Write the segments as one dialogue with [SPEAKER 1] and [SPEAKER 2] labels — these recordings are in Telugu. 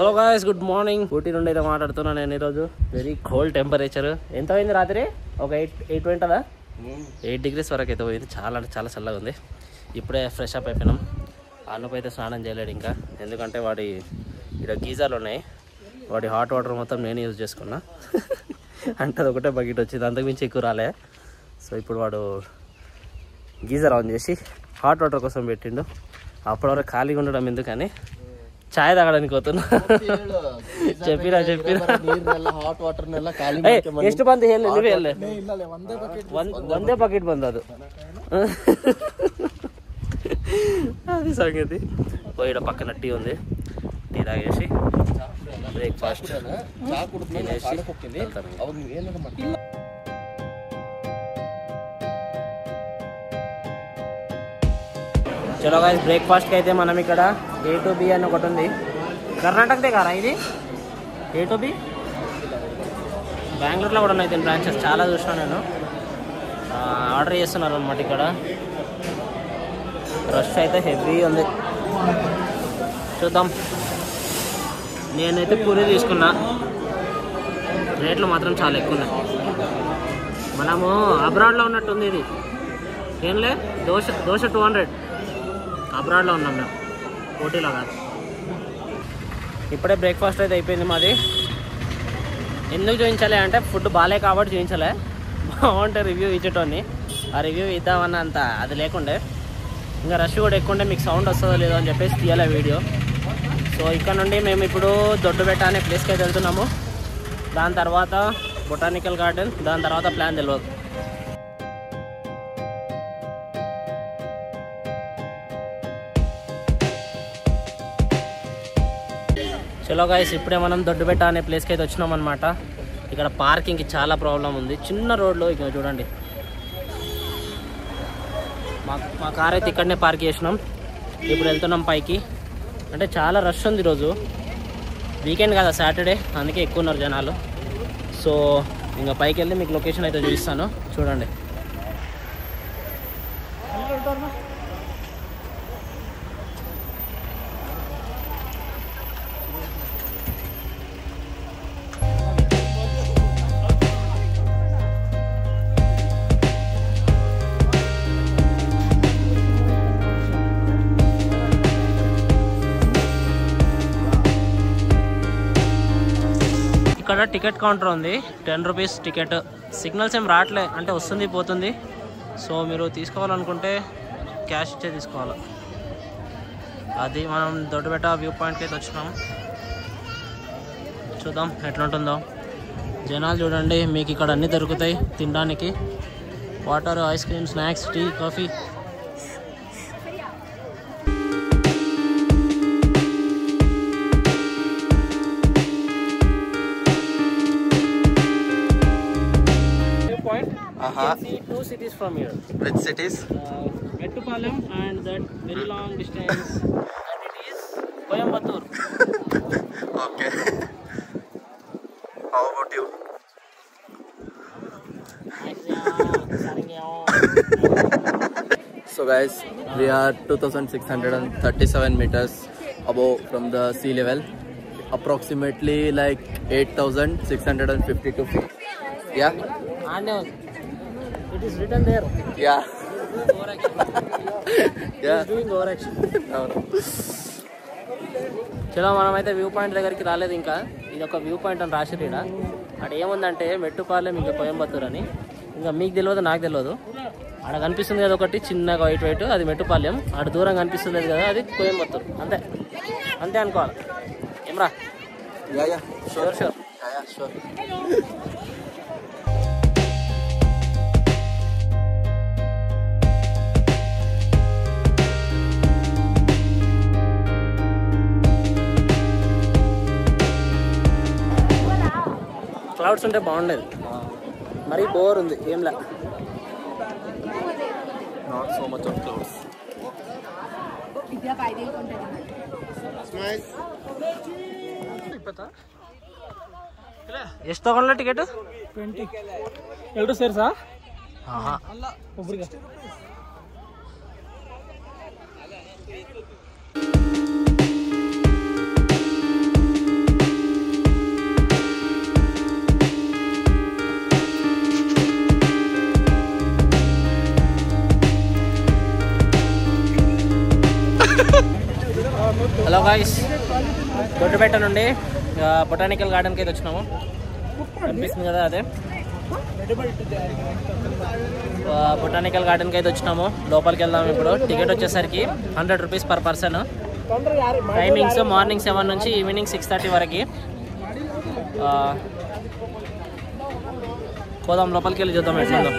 [SPEAKER 1] Hello guys, good morning. Ooty నుండి అయితే మాట్లాడుతున్నా నేను ఈరోజు. Very cold temperature. ఎంత అయింది రాత్రి? ఒక 8 ఉంటుందా? 8 degrees వరకు అయితే పోయింది. చాలా అంటే చాలా చల్లగా ఉంది. ఇప్పుడే ఫ్రెష్ అప్ అయిపోయినాం. అన్నపు అయితే స్నానం చేయలేడు ఇంకా, ఎందుకంటే వాడి ఇక్కడ గీజర్లు ఉన్నాయి. వాడి హాట్ వాటర్ మొత్తం నేను యూజ్ చేసుకున్నా. అంటే అది ఒకటే బకెట్ వచ్చింది, అంతకుమించి ఎక్కువ రాలే. సో ఇప్పుడు వాడు గీజర్ ఆన్ చేసి హాట్ వాటర్ కోసం పెట్టిండు. అప్పటివరకు ఖాళీగా ఉండడం ఎందుకని ఛాయ్ తాగడానికి పోతున్నా. చెప్పినా ಎಷ್ಟು ಬಂದು ಹೇಳಿ ನೀವೇ ಹೇಳಿ. ಒಂದೇ ಬಕೆಟ್ ಬಂದದು. అది సంగతి. పోయిడ పక్కన టీ ఉంది, టీ తాగేసి బ్రేక్ఫాస్ట్ తినేసి వెళ్తాను. చలో గాయ్స్, బ్రేక్ఫాస్ట్కి అయితే మనం ఇక్కడ A to B అని ఒకటి ఉంది. కర్ణాటకదే కారా ఇది? A to B బెంగళూరులో కూడా ఉన్నాయి దీని బ్రాంచెస్, చాలా చూసినా నేను. ఆర్డర్ చేస్తున్నారు అనమాట. ఇక్కడ రష్ అయితే హెవీ ఉంది. చూద్దాం. నేనైతే పూరి తీసుకున్నా. రేట్లు మాత్రం చాలా ఎక్కువ ఉన్నాయి. మనము అబ్రాడ్లో ఉన్నట్టుంది ఇది. ఏంలే దోశ 200. అబ్రాడ్లో ఉన్నాం మేము, పోటీలో కాదు. ఇప్పుడే బ్రేక్ఫాస్ట్ అయితే అయిపోయింది మాది. ఎందుకు చూపించాలి అంటే ఫుడ్ బాగాలే కాబట్టి చూపించలే. బాగుంటే రివ్యూ ఇచ్చేటోని. ఆ రివ్యూ ఇద్దామన్న అంత అది లేకుండే. ఇంకా రష్ కూడా ఎక్కువ ఉంటే మీకు సౌండ్ వస్తుందో లేదో అని చెప్పేసి తీయాలి వీడియో. సో ఇక్కడ నుండి మేము ఇప్పుడు దొడ్డుబెట్ట అనే ప్లేస్కి అయితే వెళ్తున్నాము. దాని తర్వాత బొటానికల్ గార్డెన్, దాని తర్వాత ప్లాన్ తెలియదు. చలో గాయ్స్, ఇప్పుడే మనం దొడ్డుబెట్ట అనే ప్లేస్కి అయితే వచ్చినాం అనమాట. ఇక్కడ పార్కింగ్కి చాలా ప్రాబ్లం ఉంది. చిన్న రోడ్లో ఇక్కడ చూడండి. మా కార్ అయితే ఇక్కడనే పార్క్ చేసినాం. ఇప్పుడు వెళ్తున్నాం పైకి. అంటే చాలా రష్ ఉంది ఈరోజు, వీకెండ్ కదా, సాటర్డే, అందుకే ఎక్కువ ఉన్నారు జనాలు. సో ఇంకా పైకి వెళ్ళి మీకు లొకేషన్ అయితే చూపిస్తాను, చూడండి. ఇక్కడ టికెట్ కౌంటర్ ఉంది, 10 రూపీస్ టికెట్. సిగ్నల్స్ ఏం రావట్లే, అంటే వస్తుంది పోతుంది. సో మీరు తీసుకోవాలనుకుంటే క్యాష్ ఇచ్చే తీసుకోవాలి. అది మనం దొడ్డుబెట్ట వ్యూ పాయింట్కి అయితే వచ్చినాం. చూద్దాం ఎట్లుంటుందో. జనాలు చూడండి, మీకు ఇక్కడ అన్నీ దొరుకుతాయి తినడానికి. Water, ice cream, snacks, tea, coffee. You can see 2 cities from here.
[SPEAKER 2] Which cities?
[SPEAKER 1] Mettupalayam and that very long distance, and it is Coimbatore.
[SPEAKER 2] Okay. How about you? So guys, we are 2637 meters above from the sea level, approximately like 8652 feet. Yeah.
[SPEAKER 1] And it is written there.
[SPEAKER 2] Yeah.
[SPEAKER 1] Yeah. He is doing overaction. చలో మనమైతే వ్యూ పాయింట్ దగ్గరికి రాలేదు ఇంకా. ఇది ఒక వ్యూ పాయింట్ అని రాసిరు ఇక్కడ. అక్కడ ఏముందంటే మెట్టుపాలెం ఇంకా కోయంబత్తూర్ అని. ఇంకా మీకు తెలియదు, నాకు తెలియదు. అక్కడ కనిపిస్తుంది కదా ఒకటి చిన్నగా వైట్, అది మెట్టుపాలెం. అక్కడ దూరం కనిపిస్తుంది కదా, అది కోయంబత్తూర్. అంతే అంతే అనుకోవాలి. ఏమ్రా? షూర్. క్లౌడ్స్ ఉంటే బాగుండేది, మరి బోర్ ఉంది ఏంలా.
[SPEAKER 2] Not so much of clouds.
[SPEAKER 1] ಎಷ್ಟು ತಗೊಂಡ್ಲ ಟಿಕೆಟ್?
[SPEAKER 3] 20. 2 ಸೇರ್ಸಾ?
[SPEAKER 1] ಅಲ್ಲ,
[SPEAKER 3] ಒಬ್ರಿಗೆ.
[SPEAKER 1] గాయ్స్ దొడ్డుపేట నుండి బొటానికల్ గార్డెన్కి అయితే వచ్చినాము. కనిపిస్తుంది కదా అదే బొటానికల్ గార్డెన్కి అయితే వచ్చినాము. లోపలికి వెళ్దాము ఇప్పుడు. టికెట్ వచ్చేసరికి 100 rupees per person. Timings morning 7 నుంచి ఈవినింగ్ 6:30 వరకు. పోదాం లోపలికి వెళ్ళి చూద్దాం ఎట్లుందో.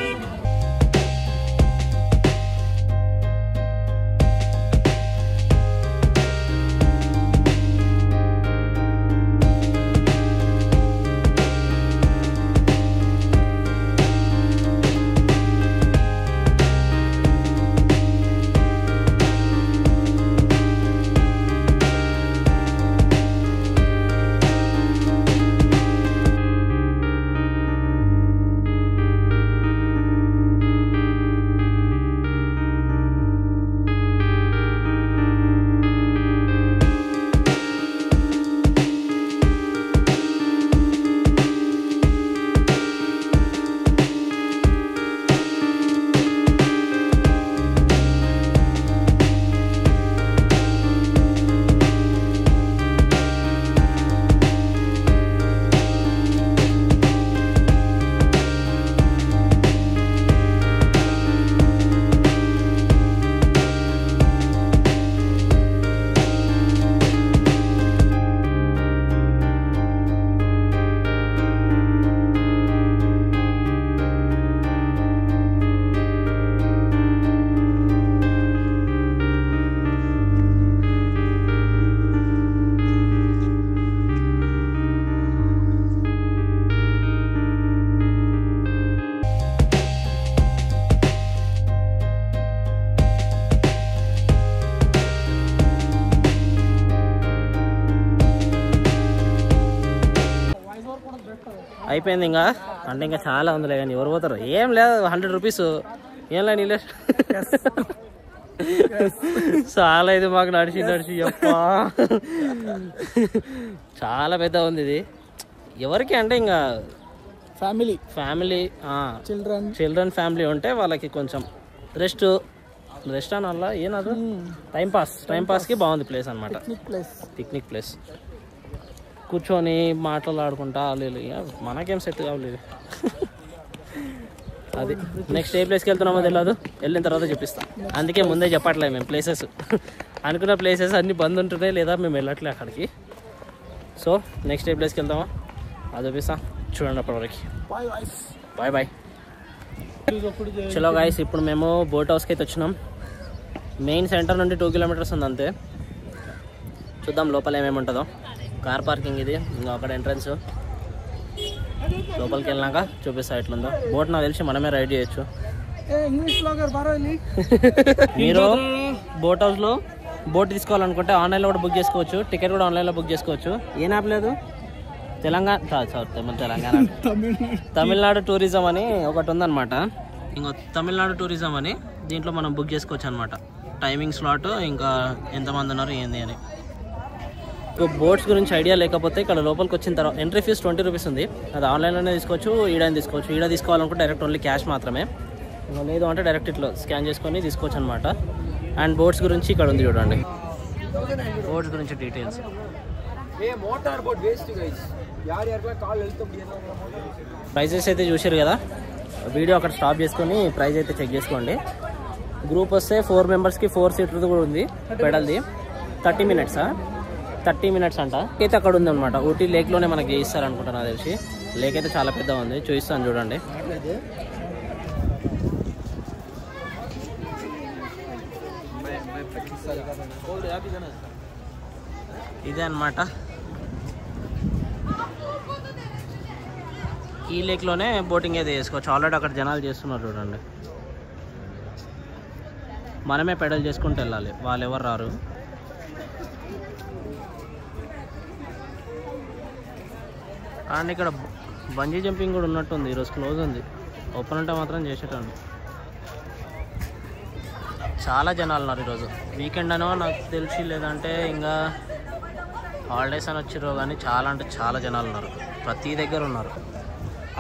[SPEAKER 1] అయిపోయింది ఇంకా అంటే ఇంకా చాలా ఉందిలే కానీ ఎవరు పోతారు ఏం లేదు 100 రూపీస్ ఏం లే నీళ్ళు చాలా ఇది మాకు నడిచి అప్పా చాలా పెద్ద ఉంది ఇది. ఎవరికి అంటే ఇంకా ఫ్యామిలీ చిల్డ్రన్ ఫ్యామిలీ ఉంటే వాళ్ళకి కొంచెం రెస్ట్ అనల్లా ఏనాదు టైం పాస్కి బాగుంది ప్లేస్ అనమాట. పిక్నిక్ ప్లేస్ కూర్చొని మాట్లాడుకుంటా లేదు మనకేం సెట్ కావలేదు. అది నెక్స్ట్ ఏ ప్లేస్కి వెళ్తున్నామో తెలియదు, వెళ్ళిన తర్వాత చూపిస్తాం. అందుకే ముందే చెప్పట్లేదు మేము ప్లేసెస్. అనుకున్న ప్లేసెస్ అన్నీ బంద్ ఉంటున్నాయి లేదా మేము వెళ్ళట్లే అక్కడికి. సో నెక్స్ట్ ఏ ప్లేస్కి వెళ్తామో అది చూపిస్తాం, చూడండి అప్పటివరకు. బాయ్. చలో గాయస్ ఇప్పుడు మేము బోట్ హౌస్కి అయితే వచ్చినాం. మెయిన్ సెంటర్ నుండి 2 కిలోమీటర్స్ ఉంది అంతే. చూద్దాం లోపల ఏమేమి ఉంటుందో. కార్ పార్కింగ్ ఇది, ఇంకా అక్కడ ఎంట్రన్స్. లోపలికి వెళ్ళినాక చూపిస్తా ఎట్లుందో. బోట్ నాకు తెలిసి మనమే రైడ్ చేయొచ్చు. మీరు బోట్ హౌస్లో బోట్ తీసుకోవాలనుకుంటే ఆన్లైన్లో కూడా బుక్ చేసుకోవచ్చు. టికెట్ కూడా ఆన్లైన్లో బుక్ చేసుకోవచ్చు. ఏం యాప్ లేదు, తమిళనాడు టూరిజం అని ఒకటి ఉందన్నమాట. ఇంకో తమిళనాడు టూరిజం అని దీంట్లో మనం బుక్ చేసుకోవచ్చు అనమాట. టైమింగ్ స్లాట్, ఇంకా ఎంతమంది ఉన్నారు ఏంది అని. బోట్స్ గురించి ఐడియా లేకపోతే ఇక్కడ లోపలికి వచ్చిన తర్వాత ఎంట్రీ ఫీజ్ 20 రూపీస్ ఉంది. అది ఆన్లైన్లోనే తీసుకోవచ్చు, ఈడని తీసుకోవచ్చు. ఈడ తీసుకోవాలనుకుంటే డైరెక్ట్ ఓన్లీ క్యాష్ మాత్రమే, లేదు అంటే డైరెక్ట్ ఇట్లా స్కాన్ చేసుకొని తీసుకోవచ్చు అనమాట. అండ్ బోట్స్ గురించి ఇక్కడ ఉంది చూడండి, బోట్స్ గురించి డీటెయిల్స్. ప్రైజెస్ అయితే చూసారు కదా, వీడియో అక్కడ స్టాప్ చేసుకొని ప్రైస్ అయితే చెక్ చేసుకోండి. గ్రూప్ వస్తే 4 మెంబర్స్కి 4 సీటర్ది కూడా ఉంది. పెడల్ది 30 మినిట్స్ అంట. అయితే అక్కడ ఉంది అనమాట. ఊటీ లేక్లోనే మనకి ఇస్తారనుకుంటా నాకు తెలిసి. లేక్ అయితే చాలా పెద్ద ఉంది, చూపిస్తాను చూడండి. ఇదే అనమాట, ఈ లేక్లోనే బోటింగ్ అయితే చేసుకోవచ్చు. ఆల్రెడీ అక్కడ జనాలు చేస్తున్నారు చూడండి. మనమే పెడల్ చేసుకుంటూ వెళ్ళాలి, వాళ్ళు ఎవరు రారు. అండ్ ఇక్కడ బంజీ జంపింగ్ కూడా ఉన్నట్టుంది. ఈరోజు క్లోజ్ ఉంది, ఓపెన్ ఉంటే మాత్రం చేసేటండి. చాలా జనాలు ఉన్నారు ఈరోజు. వీకెండ్ అనో నాకు తెలిసి, లేదంటే ఇంకా హాలిడేస్ అని వచ్చిర్రో కానీ చాలా అంటే చాలా జనాలు ఉన్నారు. ప్రతి దగ్గర ఉన్నారు.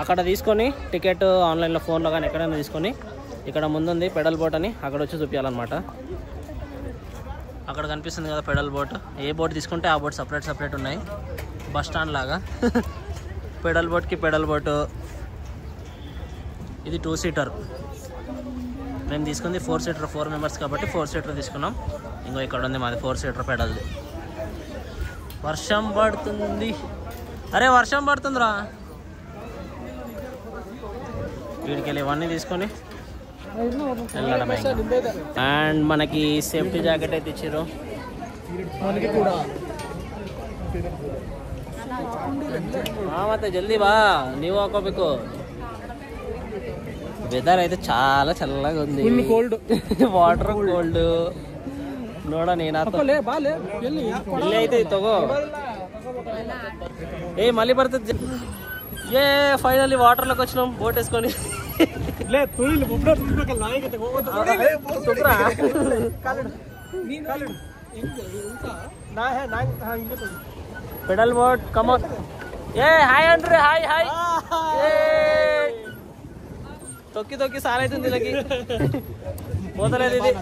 [SPEAKER 1] అక్కడ తీసుకొని టికెట్ ఆన్లైన్లో ఫోన్లో కానీ ఎక్కడైనా తీసుకొని ఇక్కడ ముందుంది పెడల్ బోట్ అని, అక్కడ వచ్చి చూపించాలన్నమాట. అక్కడ కనిపిస్తుంది కదా పెడల్ బోట్. ఏ బోట్ తీసుకుంటే ఆ బోట్ సపరేట్ ఉన్నాయి, బస్ స్టాండ్ లాగా. పెడల్ బోట్కి పెడల్ బోటు. ఇది 2 సీటర్. మేము తీసుకుంది 4 సీటర్, 4 మెంబర్స్ కాబట్టి 4 సీటర్ తీసుకున్నాం. ఇంకో ఇక్కడ ఉంది మాది 4 సీటర్ పెడల్ది. వర్షం పడుతుంది, అరే వర్షం పడుతుందిరా. వీడికి వెళ్ళి ఇవన్నీ తీసుకొని వెళ్ళడం. అండ్ మనకి సేఫ్టీ జాకెట్ అయితే ఇచ్చారు. ಮತ್ತೆ జల్దీ బా, నీవు ఒక్కొక్కకు. వెదర్ అయితే చాలా చల్లగా ఉంది,
[SPEAKER 3] కోల్డ్,
[SPEAKER 1] వాటర్ కోల్డ్ ನೋಡ. ಇಲ್ಲಿ ಐತೆ ತಗೋ. ఏ మళ్ళీ పడుతుంది. ఏ ఫైనల్లీ వాటర్లోకి వచ్చినాం బోట్ వేసుకొని. Pedal boat come on. ఏ హాయ్ అండ్రే, హాయ్ హాయ్. తొక్కి తొక్కి సారైతుంది ఇలాకి, పోతలేదు ఇది.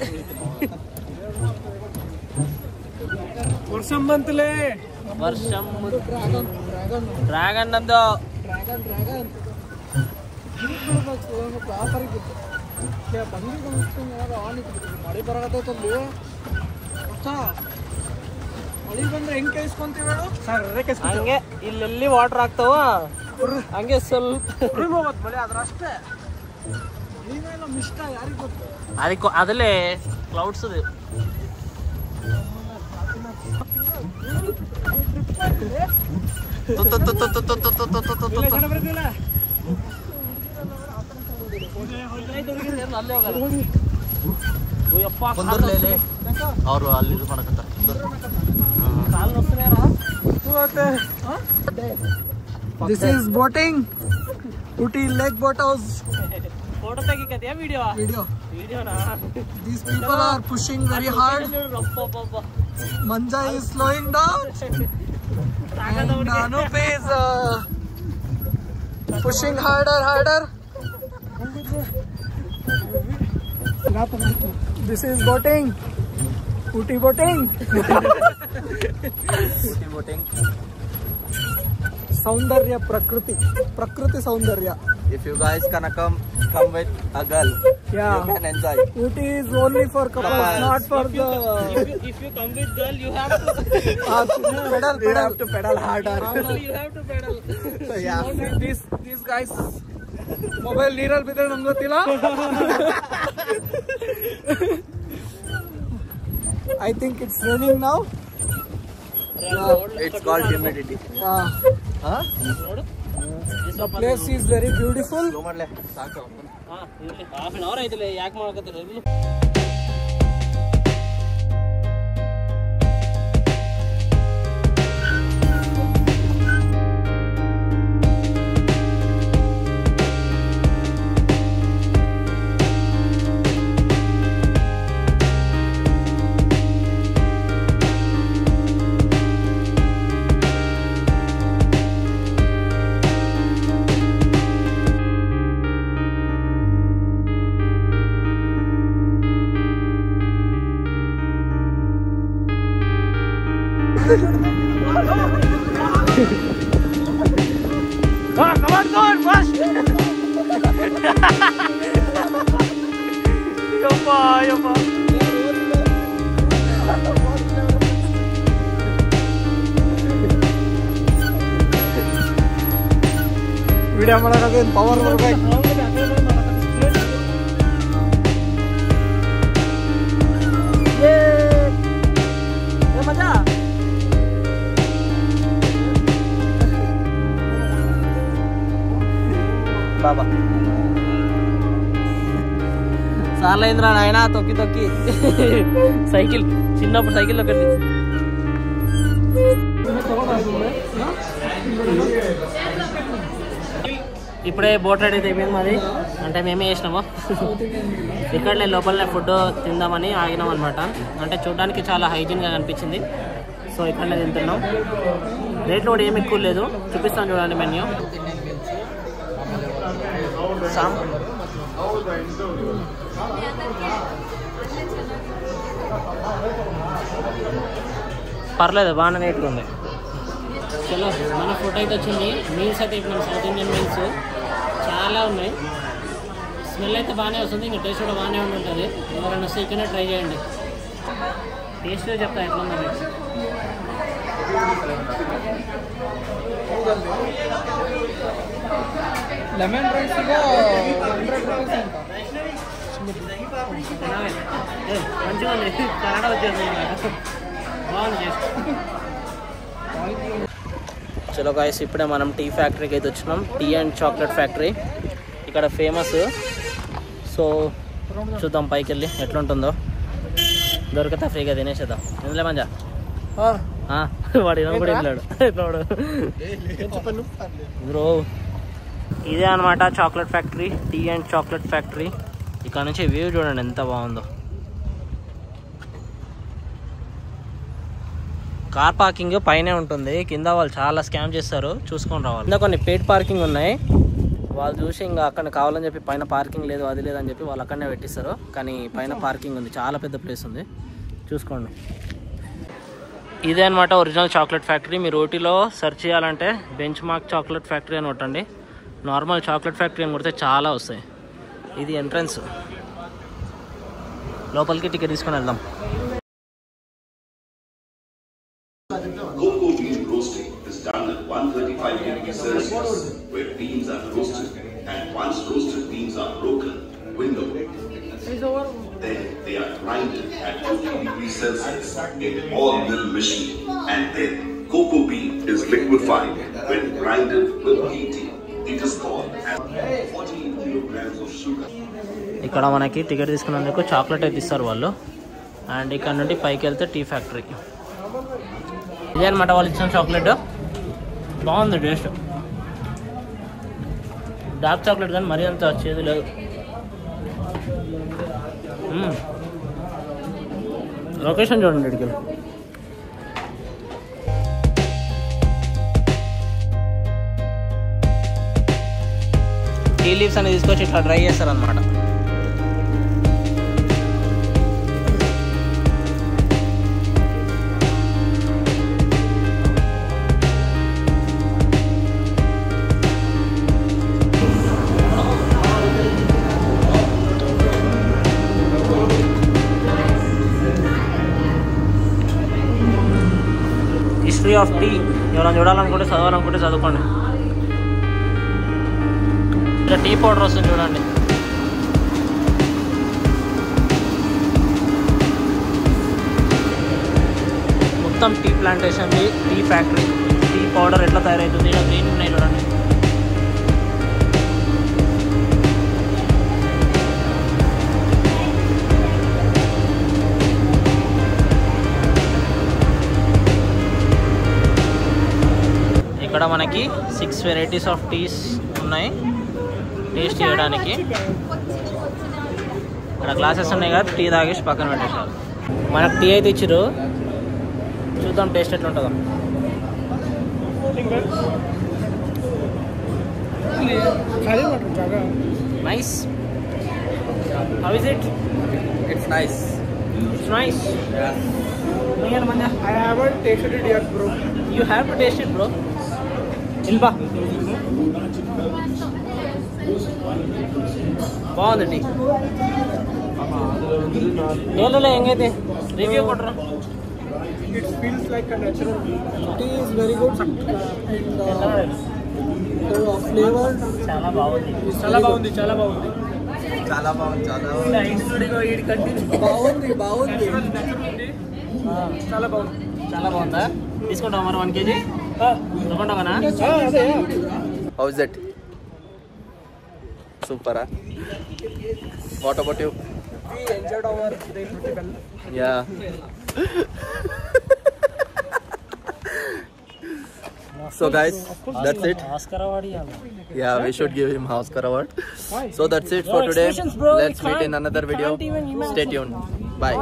[SPEAKER 3] వర్షం బంతులే,
[SPEAKER 1] వర్షం. డ్రాగన్ నందో
[SPEAKER 3] ಮಳೆ ಬರಕತ್ತೈತಲ್ಲಿ. ಮಳೆ ಬಂದ್ರೆ ಹೆಂಗ್ ಕೈಸ್ಕೊಂತೀವಿ
[SPEAKER 1] ಹಂಗೆ. ಇಲ್ಲೆಲ್ಲಿ ವಾಟರ್ ಆಗ್ತಾವ ಹಂಗೆ ಸ್ವಲ್ಪ
[SPEAKER 3] ಮಳೆ ಅದ್ರಷ್ಟೇ. ಮಿಷ್ಟ ಯಾರಿಗ ಗೊತ್ತು.
[SPEAKER 1] ಅದಕ್ಕೆ ಅದಲ್ಲೇ ಕ್ಲೌಡ್ಸ್.
[SPEAKER 2] ಅವರು ಅಲ್ಲಿ ಇದು ಮಾಡಕತ್ತಾರೆ.
[SPEAKER 3] This is boating, Ooty Lake Boat House.
[SPEAKER 1] Photo ತೆಗಿಕತ್ಯಾ ವಿಡಿಯೋ? ವಿಡಿಯೋನಾ?
[SPEAKER 3] These people are pushing very hard. Manja is slowing down and Anup is pushing harder. This is boating, Ooty boating.
[SPEAKER 2] Ooty boating.
[SPEAKER 3] Saundarya, Prakriti Saundarya.
[SPEAKER 2] If you guys can come with a girl,
[SPEAKER 3] Yeah.
[SPEAKER 2] you can enjoy.
[SPEAKER 3] Ooty is only for couples, not for the
[SPEAKER 1] If you come with girl, you have to
[SPEAKER 3] pedal.
[SPEAKER 2] You have to pedal harder.
[SPEAKER 1] you have to pedal.
[SPEAKER 2] So yeah.
[SPEAKER 3] These guys mobile ನೀರಲ್ಲಿ ಬಿದ್ರೆ ನಂಗೆ ಗೊತ್ತಿಲ್ಲ. I think it's raining now.
[SPEAKER 2] It's called humidity.
[SPEAKER 3] Yeah.
[SPEAKER 2] Huh?
[SPEAKER 3] The place is very beautiful.
[SPEAKER 2] Go ಮಾಡ್ಲೆ ಸಾಕು.
[SPEAKER 1] ಹಾಫ್ ಅನ್ ಅವರ್ ಆಯ್ತಲ್ಲ, ಯಾಕೆ ಮಾಡಕತ್ತೀರ? Come on, fast! Yoppa.
[SPEAKER 3] Video ಮಾಡಕ್ಕೆ ಪವರ್ ಬರ್ಬೇಕು.
[SPEAKER 1] ಮಜಾ.
[SPEAKER 2] బాబా
[SPEAKER 1] సార్లైంద్రా నాయన తొక్కి సైకిల్. చిన్నప్పుడు సైకిల్ ఒకటి. ఇప్పుడే బోట్ రైడ్ అయితే అయిపోయింది మాది. అంటే మేమే చేసినాము. ఇక్కడనే లోపలనే ఫుడ్ తిందామని ఆగినాం అనమాట. అంటే చూడడానికి చాలా హైజీన్గా కనిపించింది. సో ఇక్కడనే తింటున్నాం. రేట్లు కూడా ఏమి ఎక్కువ లేదు. చూపిస్తాను చూడండి మెన్యూ. పర్లేదు, బాగానే నీట్గా ఉంది. చలో మన ఫుడ్ అయితే వచ్చింది. మీల్స్ అయితే ఇప్పుడు సౌత్ ఇండియన్ మీల్స్ చాలా ఉన్నాయి. స్మెల్ అయితే బాగానే వస్తుంది, ఇంకా టేస్ట్ కూడా బాగానే ఉంటుంది. ఎవరైనా వస్తే ఇక్కడనే ట్రై చేయండి. టేస్ట్ చెప్తా ఎట్లా ఉందండి.
[SPEAKER 3] లెమన్ రైస్
[SPEAKER 1] మంచిగా ఉంది. కన్నడ వచ్చేస్తుంది, బాగుంది. చలో గాయస్, ఇప్పుడే మనం టీ ఫ్యాక్టరీకి అయితే వచ్చినాం. టీ అండ్ చాక్లెట్ ఫ్యాక్టరీ ఇక్కడ ఫేమస్. సో చూద్దాం పైకి వెళ్ళి ఎట్లుంటుందో. దొరికితే ఫ్రీగా తినేసేద్దాం. ఎందులే మంజా వాడు ఇరం కూడా వెళ్ళాడు బ్రో. ఇదే అనమాట chocolate factory, tea and chocolate factory. ఇక్కడ నుంచి వ్యూ చూడండి ఎంత బాగుందో. కార్ పార్కింగ్ పైనే ఉంటుంది, కింద వాళ్ళు చాలా స్కామ్ చేస్తారు, చూసుకొని రావాలి. కింద కొన్ని పెయిడ్ పార్కింగ్ ఉన్నాయి, వాళ్ళు చూసి ఇంకా అక్కడ కావాలని చెప్పి పైన పార్కింగ్ లేదు అది లేదని చెప్పి వాళ్ళు అక్కడనే పెట్టిస్తారు. కానీ పైన పార్కింగ్ ఉంది, చాలా పెద్ద ప్లేస్ ఉంది, చూసుకోండి. ఇదే అనమాట ఒరిజినల్ చాక్లెట్ ఫ్యాక్టరీ. మీరు ఓటీలో సెర్చ్ చేయాలంటే బెంచ్ మార్క్ చాక్లెట్ ఫ్యాక్టరీ అని కొట్టండి. నార్మల్ చాక్లెట్ ఫ్యాక్టరీ అని కొడితే చాలా వస్తాయి. ఇది ఎంట్రన్స్, లోపలికి టికెట్ తీసుకొని వెళ్దాం.
[SPEAKER 4] Cocoa bean roasting is done at 135 degrees Celsius, where beans are roasted, and once roasted beans are broken, windowed. Then they are grinded at 50 degrees Celsius in all mill machine, and then cocoa bean is liquefied. When grinded with heating, it is called as 14 kilograms of sugar.
[SPEAKER 1] ఇక్కడ మనకి టికెట్ తీసుకున్నందుకు చాక్లెట్ అయితే ఇస్తారు వాళ్ళు. అండ్ ఇక్కడ నుండి పైకి వెళ్తే టీ ఫ్యాక్టరీ. ఇదే అనమాట వాళ్ళు ఇచ్చిన చాక్లెట్. బాగుంది టేస్ట్, డార్క్ చాక్లెట్ కానీ మరీ అంత చేదు లేదు. లొకేషన్ చూడండి ఇక్కడికి. టీ లీవ్స్ అనేది తీసుకొచ్చి ఇట్లా డ్రై చేస్తారనమాట. హిస్టరీ ఆఫ్ టీ ఎవరైనా చూడాలనుకుంటే చదవాలనుకుంటే చదువుకోండి. ఇక్కడ టీ పౌడర్ వస్తుంది చూడండి. మొత్తం tea plantation, tea factory. Tea powder ఎట్లా తయారవుతుంది, ఇలా గ్రీన్ ఉన్నాయి చూడండి. ఇక్కడ మనకి 6 వెరైటీస్ ఆఫ్ టీస్ ఉన్నాయి టేస్ట్ చేయడానికి. ఇక్కడ గ్లాసెస్ ఉన్నాయి కదా, టీ తాగేసి పక్కన పెట్టేసారు. మనకు టీ అయితే ఇచ్చిరు, చూద్దాం టేస్ట్ ఎట్లా ఉంటుందో. Nice. How is it?
[SPEAKER 2] It's nice.
[SPEAKER 1] It's nice.
[SPEAKER 2] Yeah.
[SPEAKER 3] I haven't tasted it yet, bro.
[SPEAKER 1] You have to taste it, bro. ఇల్బా బాగుంది టీ. ఏళ్ళలో ఎంగైతే రివ్యూ కొట్టరా.
[SPEAKER 3] It feels like a natural tea. Is very good. Flavor
[SPEAKER 1] చాలా బాగుంది,
[SPEAKER 3] చాలా బాగుంది, చాలా బాగుంది,
[SPEAKER 2] చాలా బాగుంది, చాలా
[SPEAKER 3] బాగుంది. చాలా బాగుంది,
[SPEAKER 1] చాలా బాగుందా? తీసుకుంటావా మరి 1 kg? తీసుకుంటావా?
[SPEAKER 2] How is it? Super, huh? What about you?
[SPEAKER 3] We enjoyed our day pretty well.
[SPEAKER 2] Yeah. So guys, that's it.
[SPEAKER 1] Oscar award ఇవ్వాలి.
[SPEAKER 2] Yeah, we should give him Oscar award. So that's it for today. Let's meet in another video. Stay tuned. Bye.